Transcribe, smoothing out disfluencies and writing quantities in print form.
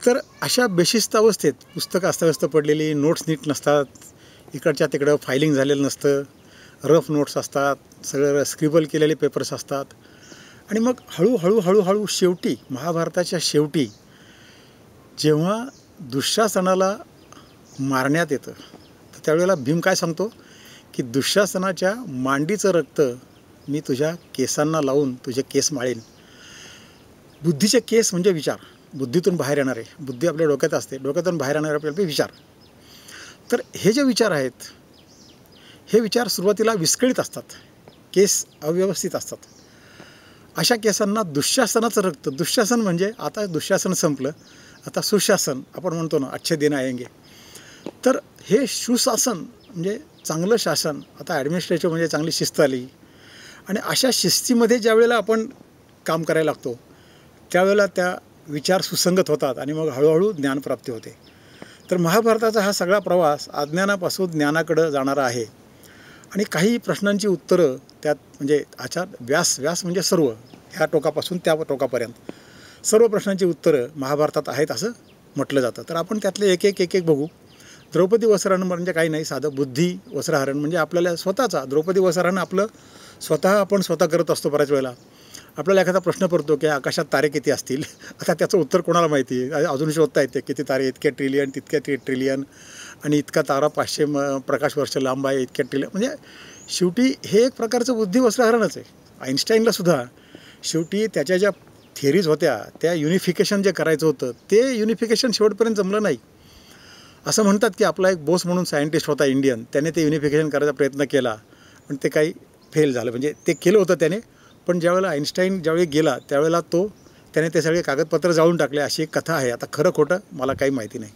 तर अशा बेशिस्त अवस्थेत पुस्तकं अस्ताव्यस्त पडलेली, नोट्स नीट नसतात, इकडच्या तिकडं फायलिंग झालेलं नसतं, रफ नोट्स असतात, सगळं स्क्रिबल केलेले पेपर्स असतात. आणि मग हळूहळू शेवटी महाभारताच्या शेवटी जेव्हा दुःशासनाला मारण्यात येतं, तर त्यावेळेला भीम काय सांगतो की दुःशासनाच्या मांडीचं रक्त मी तुझ्या केसांना लावून तुझे केस माळीन. बुद्धीचे केस म्हणजे विचार, बुद्धीतून बाहेर येणारे, बुद्धी आपल्या डोक्यात असते, डोक्यातून बाहेर येणारे आपले विचार. तर हे जे विचार आहेत, हे विचार सुरुवातीला विस्कळीत असतात, केस अव्यवस्थित असतात. अशा केसांना दुःशासनाचं रक्त, दुःशासन म्हणजे आता दुःशासन संपलं, आता सुशासन आपण म्हणतो ना, अच्छे दिन आएंगे. तर हे सुशासन म्हणजे चांगलं शासन, आता ॲडमिनिस्ट्रेटिव्ह म्हणजे चांगली शिस्त आली. आणि अशा शिस्तीमध्ये ज्यावेळेला आपण काम करायला लागतो, त्यावेळेला त्या विचार सुसंगत होतात आणि मग हळूहळू ज्ञानप्राप्ती होते. तर महाभारताचा हा सगळा प्रवास अज्ञानापासून ज्ञानाकडं जाणारा आहे. आणि काही प्रश्नांची उत्तरं त्यात म्हणजे व्यास म्हणजे सर्व, ह्या टोकापासून त्या टोकापर्यंत सर्व प्रश्नांची उत्तरं महाभारतात आहेत असं म्हटलं जातं. तर आपण त्यातले एक एक बघू. द्रौपदी वस्त्रहरण म्हणजे काही नाही, साधं बुद्धी वस्त्रहरण म्हणजे आपल्याला स्वतःचा द्रौपदी वस्त्रहरण आपलं आपण स्वतः करत असतो. बऱ्याच वेळेला आपल्याला एखादा प्रश्न पडतो की आकाशात तारे किती असतील, आता त्याचं उत्तर कोणाला माहिती आहे, अजून शोधता येते किती तारे, इतके ट्रिलियन, तितक्या ट्रिलियन, आणि इतका तारा 500 प्रकाश वर्ष लांब आहे, इतक्या ट्रिलियन. म्हणजे शेवटी हे एक प्रकारचं बुद्धी वस्त्रहरणच आहे. आईन्स्टाईनलासुद्धा शेवटी त्याच्या ज्या थिअरीज होत्या, त्या युनिफिकेशन जे करायचं होतं, ते युनिफिकेशन शेवटपर्यंत जमलं नाही. असं म्हणतात की आपला एक बोस म्हणून सायंटिस्ट होता इंडियन, त्याने ते युनिफिकेशन करायचा प्रयत्न केला, पण ते काही फेल झालं. म्हणजे ते केलं होतं त्याने, पण ज्यावेळेला आईन्स्टाईन ज्यावेळी गेला त्यावेळेला त्याने ते सगळे कागदपत्र जाळून टाकले, अशी एक कथा आहे. आता खरं खोटं मला काही माहिती नाही.